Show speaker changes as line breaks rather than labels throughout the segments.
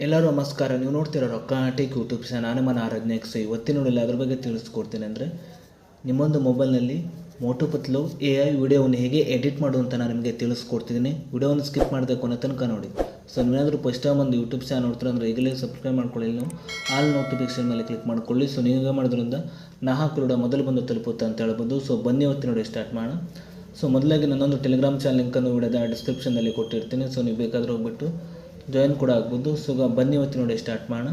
ಎಲ್ಲರೂ ನಮಸ್ಕಾರ. ನೀವು ನೋಡ್ತಿರೋ ರೊಕ್ಕ ಟೇಕ್ ಯೂಟ್ಯೂಬ್ ಚಾನಲ್. ನಾನು ಮನ ಆರಾಧನೆ. ಇವತ್ತಿನ ನೋಡಿಲ್ಲ ಅದ್ರ ಬಗ್ಗೆ ತಿಳಿಸ್ಕೊಡ್ತೀನಿ. ಅಂದರೆ ನಿಮ್ಮೊಂದು ಮೊಬೈಲ್ನಲ್ಲಿ ಮೋಟು ಪತ್ಲು AI ವಿಡಿಯೋವನ್ನು ಹೇಗೆ ಎಡಿಟ್ ಮಾಡೋದು ಅಂತ ನಾನು ನಿಮಗೆ ತಿಳಿಸ್ಕೊಡ್ತಿದ್ದೀನಿ. ವಿಡಿಯೋವನ್ನು ಸ್ಕಿಪ್ ಮಾಡದೆ ಕೊನೆ ತನಕ ನೋಡಿ. ಸೊ ನೀವೇನಾದರೂ ಫಸ್ಟ್ ಟೈಮ್ ಒಂದು ಯೂಟ್ಯೂಬ್ ಚಾನಲ್ ನೋಡ್ತೀರ ಅಂದರೆ ಈಗಲೇ ಸಬ್ಸ್ಕ್ರೈಬ್ ಮಾಡ್ಕೊಳ್ಳಿ. ನೀವು ಆಲ್ ನೋಟಿಫಿಕೇಷನ್ ಮೇಲೆ ಕ್ಲಿಕ್ ಮಾಡ್ಕೊಳ್ಳಿ. ಸೊ ನೀವು ಮಾಡೋದ್ರಿಂದ ನಾ ಹಾಕಿರೋ ಮೊದಲು ಬಂದು ತಲುಪುತ್ತೆ ಅಂತ ಹೇಳ್ಬೋದು. ಸೊ ಬನ್ನಿ ಇವತ್ತಿನ ನೋಡಿ ಸ್ಟಾರ್ಟ್ ಮಾಡೋಣ. ಸೊ ಮೊದಲಾಗಿ ನನ್ನೊಂದು ಟೆಲಿಗ್ರಾಮ್ ಚಾನಲ್ ಲಿಂಕನ್ನು ವಿಡಿಯೋದ ಡಿಸ್ಕ್ರಿಪ್ಷನಲ್ಲಿ ಕೊಟ್ಟಿರ್ತೀನಿ. ಸೊ ನೀವು ಬೇಕಾದರೂ ಹೋಗ್ಬಿಟ್ಟು ಜಾಯಿನ್ ಕೂಡ ಆಗ್ಬೋದು. ಸೊ ಬನ್ನಿ ಇವತ್ತು ನೋಡಿ ಸ್ಟಾರ್ಟ್ ಮಾಡೋಣ.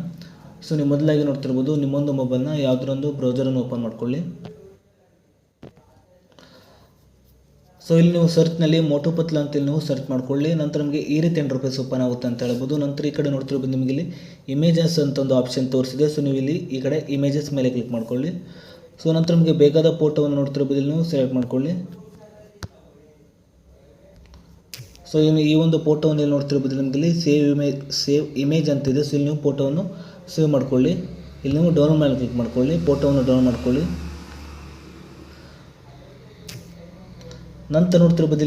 ಸೊ ನೀವು ಮೊದಲಾಗಿ ನೋಡ್ತಿರ್ಬೋದು, ನಿಮ್ಮೊಂದು ಮೊಬೈಲ್ನ ಯಾವುದರೊಂದು ಬ್ರೌಸರನ್ನು ಓಪನ್ ಮಾಡ್ಕೊಳ್ಳಿ. ಸೊ ಇಲ್ಲಿ ನೀವು ಸರ್ಚ್ನಲ್ಲಿ ಮೋಟು ಪತ್ಲ ಅಂತೇಳಿ ನೀವು ಸರ್ಚ್ ಮಾಡ್ಕೊಳ್ಳಿ. ನಂತರ ನಿಮಗೆ ಈ ರೀತಿ ಇಂಟರ್ಫೇಸ್ ಓಪನ್ ಆಗುತ್ತೆ ಅಂತ ಹೇಳ್ಬೋದು. ನಂತರ ಈ ಕಡೆ ನೋಡ್ತಿರ್ಬೋದು, ನಿಮಗೆ ಇಲ್ಲಿ ಇಮೇಜಸ್ ಅಂತ ಒಂದು ಆಪ್ಷನ್ ತೋರಿಸಿದೆ. ಸೊ ನೀವು ಇಲ್ಲಿ ಈ ಕಡೆ ಇಮೇಜಸ್ ಮೇಲೆ ಕ್ಲಿಕ್ ಮಾಡ್ಕೊಳ್ಳಿ. ಸೊ ನಂತರ ನಿಮಗೆ ಬೇಕಾದ ಫೋಟೋವನ್ನು ನೋಡ್ತಿರ್ಬೋದು, ಇಲ್ಲಿ ನೀವು ಸೆಲೆಕ್ಟ್ ಮಾಡ್ಕೊಳ್ಳಿ. ಸೊ ಈ ಒಂದು ಫೋಟೋವನ್ನು ಇಲ್ಲಿ ನೋಡ್ತಿರ್ಬೋದು, ನಿಮಗೆ ಇಲ್ಲಿ ಸೇವ್ ಇಮೇಜ್ ಅಂತಿದೆ. ಸೊ ಇಲ್ಲಿ ನೀವು ಫೋಟೋವನ್ನು ಸೇವ್ ಮಾಡ್ಕೊಳ್ಳಿ. ಇಲ್ಲಿ ನೀವು ಡೌನ್ಲೋಡ್ ಮೇಲೆ ಕ್ಲಿಕ್ ಮಾಡ್ಕೊಳ್ಳಿ. ಫೋಟೋವನ್ನು ಡೌನ್ಲೋಡ್ ಮಾಡ್ಕೊಳ್ಳಿ. ನಂತರ ನೋಡ್ತಿರ್ಬೋದು,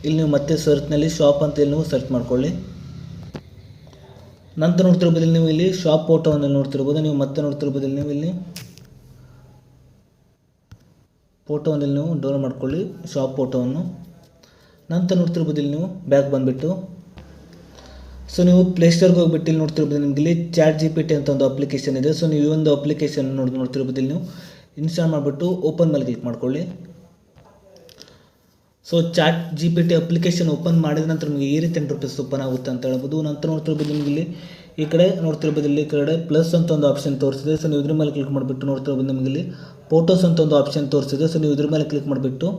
ಇಲ್ಲಿ ನೀವು ಮತ್ತೆ ಸರ್ಚ್ನಲ್ಲಿ ಶಾಪ್ ಅಂತ ಇಲ್ಲಿ ನೀವು ಸರ್ಚ್ ಮಾಡ್ಕೊಳ್ಳಿ. ನಂತರ ನೋಡ್ತಿರ್ಬೋದು, ಇಲ್ಲಿ ನೀವು ಇಲ್ಲಿ ಶಾಪ್ ಫೋಟೋವನ್ನು ನೋಡ್ತಿರ್ಬೋದು. ನೀವು ಮತ್ತೆ ನೋಡ್ತಿರ್ಬೋದು, ಇಲ್ಲಿ ನೀವು ಇಲ್ಲಿ ಫೋಟೋವನ್ನು ನೀವು ಡೌನ್ಲೋಡ್ ಮಾಡ್ಕೊಳ್ಳಿ, ಶಾಪ್ ಫೋಟೋವನ್ನು. ನಂತರ ನೋಡ್ತಿರ್ಬೋದು, ಇಲ್ಲಿ ನೀವು ಬ್ಯಾಕ್ ಬಂದುಬಿಟ್ಟು ಸೊ ನೀವು ಪ್ಲೇಸ್ಟೋರ್ಗೆ ಹೋಗ್ಬಿಟ್ಟು ಇಲ್ಲಿ ನೋಡ್ತಿರ್ಬೋದು, ನಿಮಗೆ ಇಲ್ಲಿ ChatGPT ಅಂತ ಒಂದು ಅಪ್ಲಿಕೇಶನ್ ಇದೆ. ಸೊ ನೀವು ಈ ಒಂದು ಅಪ್ಲಿಕೇಶನ್ ನೋಡ್ತಿರ್ಬೋದು, ಇಲ್ಲಿ ನೀವು ಇನ್ಸ್ಟಾಲ್ ಮಾಡಿಬಿಟ್ಟು ಓಪನ್ ಮೇಲೆ ಕ್ಲಿಕ್ ಮಾಡ್ಕೊಳ್ಳಿ. ಸೊ ChatGPT ಅಪ್ಲಿಕೇಶನ್ ಓಪನ್ ಮಾಡಿದ ನಂತರ ನಿಮಗೆ ಈ ರೀತಿ ಇಂಟರ್ಫೇಸ್ ಓಪನ್ ಆಗುತ್ತೆ ಅಂತ ಹೇಳ್ಬೋದು. ನಂತರ ನೋಡ್ತಿರ್ಬೋದು, ನಿಮಗೆ ಇಲ್ಲಿ ಈ ಕಡೆ ನೋಡ್ತಿರ್ಬೋದು, ಇಲ್ಲಿ ಈ ಕಡೆ ಪ್ಲಸ್ ಅಂತ ಒಂದು ಆಪ್ಷನ್ ತೋರಿಸಿದೆ. ಸೊ ನೀವು ಇದ್ರ ಮೇಲೆ ಕ್ಲಿಕ್ ಮಾಡಿಬಿಟ್ಟು ನೋಡ್ತಿರ್ಬೋದು, ನಿಮಗೆ ಇಲ್ಲಿ ಫೋಟೋಸ್ ಅಂತ ಒಂದು ಆಪ್ಷನ್ ತೋರಿಸಿದೆ. ಸೊ ನೀವು ಇದ್ರ ಮೇಲೆ ಕ್ಲಿಕ್ ಮಾಡಿಬಿಟ್ಟು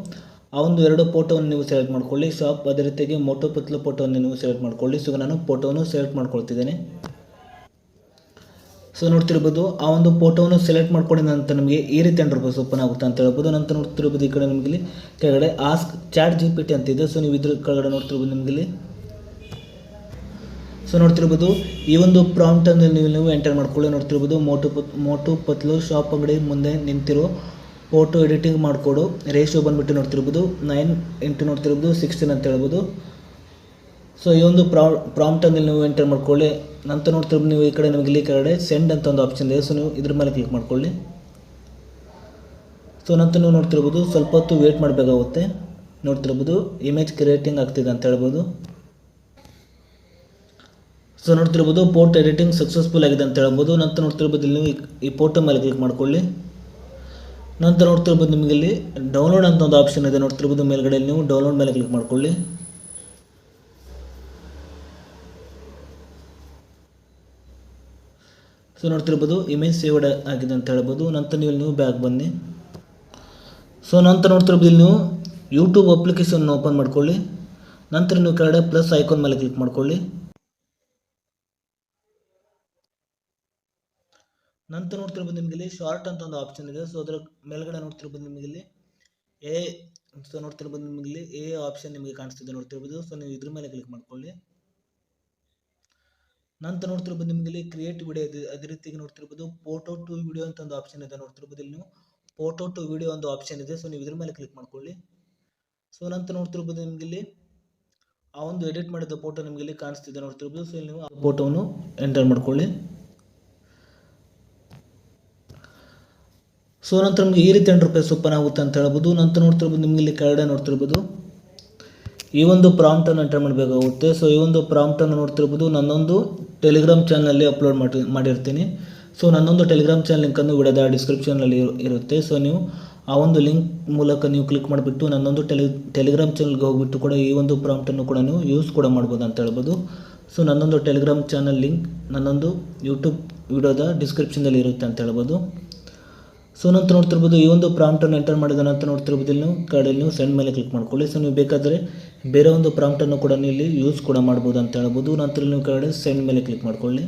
ಆ ಒಂದು ಎರಡು ಫೋಟೋವನ್ನು ನೀವು ಸೆಲೆಕ್ಟ್ ಮಾಡ್ಕೊಳ್ಳಿ. ಶಾಪ್ ಅದೇ ರೀತಿಯಾಗಿ ಮೋಟು ಪತ್ಲು ಫೋಟೋವನ್ನು ನೀವು ಸೆಲೆಕ್ಟ್ ಮಾಡ್ಕೊಳ್ಳಿ. ಸೊ ನಾನು ಫೋಟೋವನ್ನು ಸೆಲೆಕ್ಟ್ ಮಾಡ್ಕೊಳ್ತಿದ್ದೇನೆ. ಸೊ ನೋಡ್ತಿರ್ಬೋದು, ಆ ಒಂದು ಫೋಟೋವನ್ನು ಸೆಲೆಕ್ಟ್ ಮಾಡ್ಕೊಂಡಿದ ನಂತರ ನಿಮಗೆ ಈ ರೀತಿ ಇಂಟರ್ಫೇಸ್ ಓಪನ್ ಆಗುತ್ತೆ ಅಂತ ಹೇಳ್ಬೋದು. ನಂತರ ನೋಡ್ತಿರ್ಬೋದು, ಈ ಕಡೆ ನಿಮಗೆ ಇಲ್ಲಿ ಕೆಳಗಡೆ ಆಸ್ಕ್ ChatGPT ಅಂತಿದೆ. ಸೊ ನೀವು ಇದ್ರ ಕೆಳಗಡೆ ನೋಡ್ತಿರ್ಬೋದು, ನಿಮಗೆ ಇಲ್ಲಿ ಸೊ ನೋಡ್ತಿರ್ಬೋದು, ಈ ಒಂದು ಪ್ರಾಂಪ್ಟನ್ನು ನೀವು ಎಂಟರ್ ಮಾಡ್ಕೊಳ್ಳಿ. ನೋಡ್ತಿರ್ಬೋದು, ಮೋಟು ಪತ್ಲು ಶಾಪ್ ಅಂಗಡಿ ಮುಂದೆ ನಿಂತಿರೋ ಫೋಟೋ ಎಡಿಟಿಂಗ್ ಮಾಡಿಕೊಡು ರೇಷಿಯೋ ಬಂದುಬಿಟ್ಟು ನೋಡ್ತಿರ್ಬೋದು 9:16 ನೋಡ್ತಿರ್ಬೋದು 16 ಅಂತ ಹೇಳ್ಬೋದು. ಸೊ ಈ ಒಂದು ಪ್ರಾಂಪ್ಟನ್ನು ನೀವು ಎಂಟರ್ ಮಾಡ್ಕೊಳ್ಳಿ. ನಂತರ ನೋಡ್ತಿರ್ಬೋದು, ನೀವು ಈ ಕಡೆ ನಿಮಗೆ ಇಲ್ಲಿ ಕೆಳಗಡೆ ಸೆಂಡ್ ಅಂತ ಒಂದು ಆಪ್ಷನ್ ಇದೆ. ಸೊ ನೀವು ಇದ್ರ ಮೇಲೆ ಕ್ಲಿಕ್ ಮಾಡ್ಕೊಳ್ಳಿ. ಸೊ ನಂತರ ನೀವು ನೋಡ್ತಿರ್ಬೋದು, ಸ್ವಲ್ಪ ಹೊತ್ತು ವೇಟ್ ಮಾಡಬೇಕಾಗುತ್ತೆ. ನೋಡ್ತಿರ್ಬೋದು, ಇಮೇಜ್ ಕ್ರಿಯೇಟಿಂಗ್ ಆಗ್ತಿದೆ ಅಂತ ಹೇಳ್ಬೋದು. ಸೊ ನೋಡ್ತಿರ್ಬೋದು, ಫೋಟೋ ಎಡಿಟಿಂಗ್ ಸಕ್ಸಸ್ಫುಲ್ ಆಗಿದೆ ಅಂತ ಹೇಳ್ಬೋದು. ನಂತರ ನೋಡ್ತಿರ್ಬೋದು, ಇಲ್ಲಿ ನೀವು ಈ ಫೋಟೋ ಮೇಲೆ ಕ್ಲಿಕ್ ಮಾಡ್ಕೊಳ್ಳಿ. ನಂತರ ನೋಡ್ತಿರ್ಬೋದು, ನಿಮಗೆ ಇಲ್ಲಿ ಡೌನ್ಲೋಡ್ ಅಂತ ಒಂದು ಆಪ್ಷನ್ ಇದೆ. ನೋಡ್ತಿರ್ಬೋದು, ಮೇಲ್ಗಡೆ ನೀವು ಡೌನ್ಲೋಡ್ ಮೇಲೆ ಕ್ಲಿಕ್ ಮಾಡ್ಕೊಳ್ಳಿ. ಸೊ ನೋಡ್ತಿರ್ಬೋದು, ಇಮೇಜ್ ಸೇವ್ಡ್ ಆಗಿದೆ ಅಂತ ಹೇಳ್ಬೋದು. ನಂತರ ನೀವು ಬ್ಯಾಕ್ ಬನ್ನಿ. ಸೊ ನಂತರ ನೋಡ್ತಿರ್ಬೋದು, ಇಲ್ಲಿ ನೀವು ಯೂಟ್ಯೂಬ್ ಅಪ್ಲಿಕೇಶನ್ ಓಪನ್ ಮಾಡ್ಕೊಳ್ಳಿ. ನಂತರ ನೀವು ಕೆಳಗಡೆ ಪ್ಲಸ್ ಐಕಾನ್ ಮೇಲೆ ಕ್ಲಿಕ್ ಮಾಡ್ಕೊಳ್ಳಿ. ನಂತರ ನೋಡ್ತಿರ್ಬೋದು, ನಿಮಗೆ ಇಲ್ಲಿ ಶಾರ್ಟ್ ಅಂತ ಒಂದು ಆಪ್ಷನ್ ಇದೆ. ಸೊ ಅದರ ಮೇಲ್ಗಡೆ ನೋಡ್ತಿರ್ಬೋದು, ನಿಮಗೆ ಇಲ್ಲಿ ನೋಡ್ತಿರ್ಬೋದು, ನಿಮಗೆ ಇಲ್ಲಿ ಆಪ್ಷನ್ ನಿಮಗೆ ಕಾಣಿಸ್ತಿದೆ ನೋಡ್ತಿರ್ಬೋದು. ಸೊ ನೀವು ಇದ್ರ ಮೇಲೆ ಕ್ಲಿಕ್ ಮಾಡ್ಕೊಳ್ಳಿ. ನಂತರ ನೋಡ್ತಿರ್ಬೋದು, ನಿಮಗೆ ಇಲ್ಲಿ ಕ್ರಿಯೇಟ್ ವಿಡಿಯೋ ಇದೆ. ಅದೇ ರೀತಿಯಾಗಿ ನೋಡ್ತಿರ್ಬೋದು, ಫೋಟೋ ಟು ವಿಡಿಯೋ ಅಂತ ಒಂದು ಆಪ್ಷನ್ ಇದೆ. ನೋಡ್ತಿರ್ಬೋದು, ಇಲ್ಲಿ ನೀವು ಫೋಟೋ ಟು ವಿಡಿಯೋ ಒಂದು ಆಪ್ಷನ್ ಇದೆ. ಸೊ ನೀವು ಇದ್ರ ಮೇಲೆ ಕ್ಲಿಕ್ ಮಾಡ್ಕೊಳ್ಳಿ. ಸೊ ನಂತರ ನೋಡ್ತಿರ್ಬೋದು, ನಿಮಗೆ ಇಲ್ಲಿ ಆ ಒಂದು ಎಡಿಟ್ ಮಾಡಿದ ಫೋಟೋ ನಿಮಗೆ ಇಲ್ಲಿ ಕಾಣಿಸ್ತಿದೆ ನೋಡ್ತಿರ್ಬೋದು. ಸೊ ಇಲ್ಲಿ ನೀವು ಆ ಫೋಟೋವನ್ನು ಎಂಟರ್ ಮಾಡ್ಕೊಳ್ಳಿ. ಸೊ ನಂತರ ನಿಮಗೆ ಈ ರೀತಿ ಇಂಟರ್ಫೇಸ್ ಓಪನ್ ಆಗುತ್ತೆ ಅಂತ ಹೇಳ್ಬೋದು. ನಂತರ ನೋಡ್ತಿರ್ಬೋದು, ನಿಮಗೆ ಇಲ್ಲಿ ಕೆಳಗಡೆ ನೋಡ್ತಿರ್ಬೋದು, ಈ ಒಂದು ಪ್ರಾಂಪ್ಟನ್ನು ಎಂಟರ್ ಮಾಡಬೇಕಾಗುತ್ತೆ. ಸೊ ಈ ಒಂದು ಪ್ರಾಂಪ್ಟನ್ನು ನೋಡ್ತಿರ್ಬೋದು, ನನ್ನೊಂದು ಟೆಲಿಗ್ರಾಮ್ ಚಾನಲಲ್ಲಿ ಅಪ್ಲೋಡ್ ಮಾಡಿರ್ತೀನಿ. ಸೊ ನನ್ನೊಂದು ಟೆಲಿಗ್ರಾಮ್ ಚಾನಲ್ ಲಿಂಕನ್ನು ವಿಡಿಯೋದ ಡಿಸ್ಕ್ರಿಪ್ಷನಲ್ಲಿ ಇರುತ್ತೆ. ಸೊ ನೀವು ಆ ಒಂದು ಲಿಂಕ್ ಮೂಲಕ ನೀವು ಕ್ಲಿಕ್ ಮಾಡಿಬಿಟ್ಟು ನನ್ನೊಂದು ಟೆಲಿಗ್ರಾಮ್ ಚಾನಲ್ಗೆ ಹೋಗ್ಬಿಟ್ಟು ಕೂಡ ಈ ಒಂದು ಪ್ರಾಂಪ್ಟನ್ನು ಕೂಡ ನೀವು ಯೂಸ್ ಕೂಡ ಮಾಡ್ಬೋದು ಅಂತ ಹೇಳ್ಬೋದು. ಸೊ ನನ್ನೊಂದು ಟೆಲಿಗ್ರಾಮ್ ಚಾನಲ್ ಲಿಂಕ್ ನನ್ನೊಂದು ಯೂಟ್ಯೂಬ್ ವಿಡಿಯೋದ ಡಿಸ್ಕ್ರಿಪ್ಷನಲ್ಲಿ ಇರುತ್ತೆ ಅಂತ ಹೇಳ್ಬೋದು. ಸೊ ನಂತರ ನೋಡ್ತಿರ್ಬೋದು, ಈ ಒಂದು ಪ್ರಾಂಪ್ಟನ್ನು ಎಂಟರ್ ಮಾಡಿದ ನಂತರ ನೋಡ್ತಿರ್ಬೋದು, ಇಲ್ಲಿ ನೀವು ಕಡೆಯಲ್ಲಿ ನೀವು ಸೆಂಡ್ ಮೇಲೆ ಕ್ಲಿಕ್ ಮಾಡ್ಕೊಳ್ಳಿ. ಸೊ ನೀವು ಬೇಕಾದರೆ ಬೇರೆ ಒಂದು ಪ್ರಾಂಪ್ಟನ್ನು ಕೂಡ ಇಲ್ಲಿ ಯೂಸ್ ಕೂಡ ಮಾಡ್ಬೋದು ಅಂತ ಹೇಳ್ಬೋದು. ನಂತರ ನೀವು ಕಡೆ ಸೆಂಡ್ ಮೇಲೆ ಕ್ಲಿಕ್ ಮಾಡ್ಕೊಳ್ಳಿ.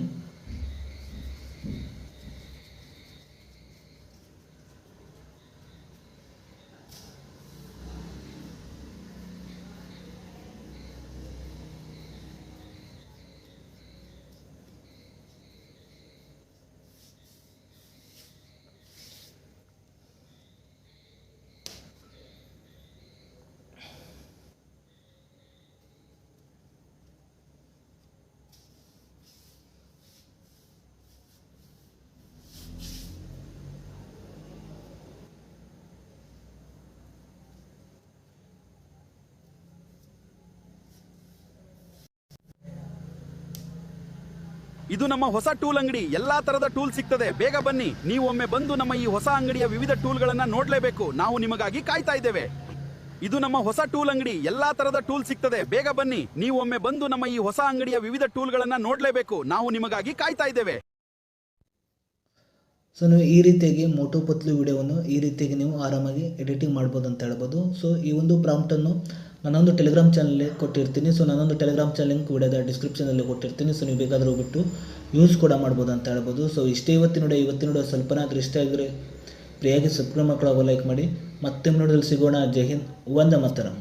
ಇದು ನಮ್ಮ ಹೊಸ ಟೂಲ್ ಅಂಗಡಿ. ಎಲ್ಲಾ ತರದ ಟೂಲ್ ಸಿಗ್ತದೆ, ಬೇಗ ಬನ್ನಿ. ನೀವು ಒಮ್ಮೆ ಬಂದು ನಮ್ಮ ಈ ಹೊಸ ಅಂಗಡಿಯ ವಿವಿಧ ಟೂಲ್ಗಳನ್ನ ನೋಡ್ಲೇಬೇಕು. ನಾವು ನಿಮಗಾಗಿ ಕಾಯ್ತಾ ಇದ್ದೇವೆ. ಇದು ನಮ್ಮ ಹೊಸ ಟೂಲ್ ಅಂಗಡಿ. ಎಲ್ಲಾ ತರದ ಟೂಲ್ ಸಿಗ್ತದೆ, ಬೇಗ ಬನ್ನಿ. ನೀವು ಒಮ್ಮೆ ಬಂದು ನಮ್ಮ ಈ ಹೊಸ ಅಂಗಡಿಯ ವಿವಿಧ ಟೂಲ್ಗಳನ್ನ ನೋಡ್ಲೇಬೇಕು. ನಾವು ನಿಮಗಾಗಿ ಕಾಯ್ತಾ ಇದ್ದೇವೆ.
ಸೊ ನೀವು ಈ ರೀತಿಯಾಗಿ ಮೋಟು ಪತ್ಲು ವಿಡಿಯೋವನ್ನು ಈ ರೀತಿಯಾಗಿ ನೀವು ಆರಾಮಾಗಿ ಎಡಿಟಿಂಗ್ ಮಾಡ್ಬೋದು ಅಂತ ಹೇಳ್ಬೋದು. ಸೊ ಈ ಒಂದು ಪ್ರಾಂಪ್ಟನ್ನು ನಾನೊಂದು ಟೆಲಿಗ್ರಾಮ್ ಚಾನಲ್ ಕೊಟ್ಟಿರ್ತೀನಿ. ಸೊ ನಾನೊಂದು ಟೆಲಿಗ್ರಾಮ್ ಚಾನಲ್ ಲಿಂಕ್ ವಿಡಿಯೋದ ಡಿಸ್ಕ್ರಿಪ್ಷನಲ್ಲಿ ಕೊಟ್ಟಿರ್ತೀನಿ. ಸೊ ನೀವು ಬೇಕಾದರೂ ಹೋಗ್ಬಿಟ್ಟು ಯೂಸ್ ಕೂಡ ಮಾಡ್ಬೋದು ಅಂತ ಹೇಳ್ಬೋದು. ಸೊ ಇಷ್ಟೇ ಇವತ್ತಿನ ವಿಡಿಯೋ ಸ್ವಲ್ಪನಾದ್ರೂ ಇಷ್ಟ ಆಗಿದ್ರೆ ಪ್ರಿಯಾಗಿ ಸಬ್ಸ್ಕ್ರೈಬ್ ಮಾಡ್ಕೊಳ್ಳೋ ಲೈಕ್ ಮಾಡಿ. ಮತ್ತೆ ನೋಡೋದ್ರಲ್ಲಿ ಸಿಗೋಣ. ಜೈ ಹಿಂದ್, ವಂದೇ ಮಾತರಂ.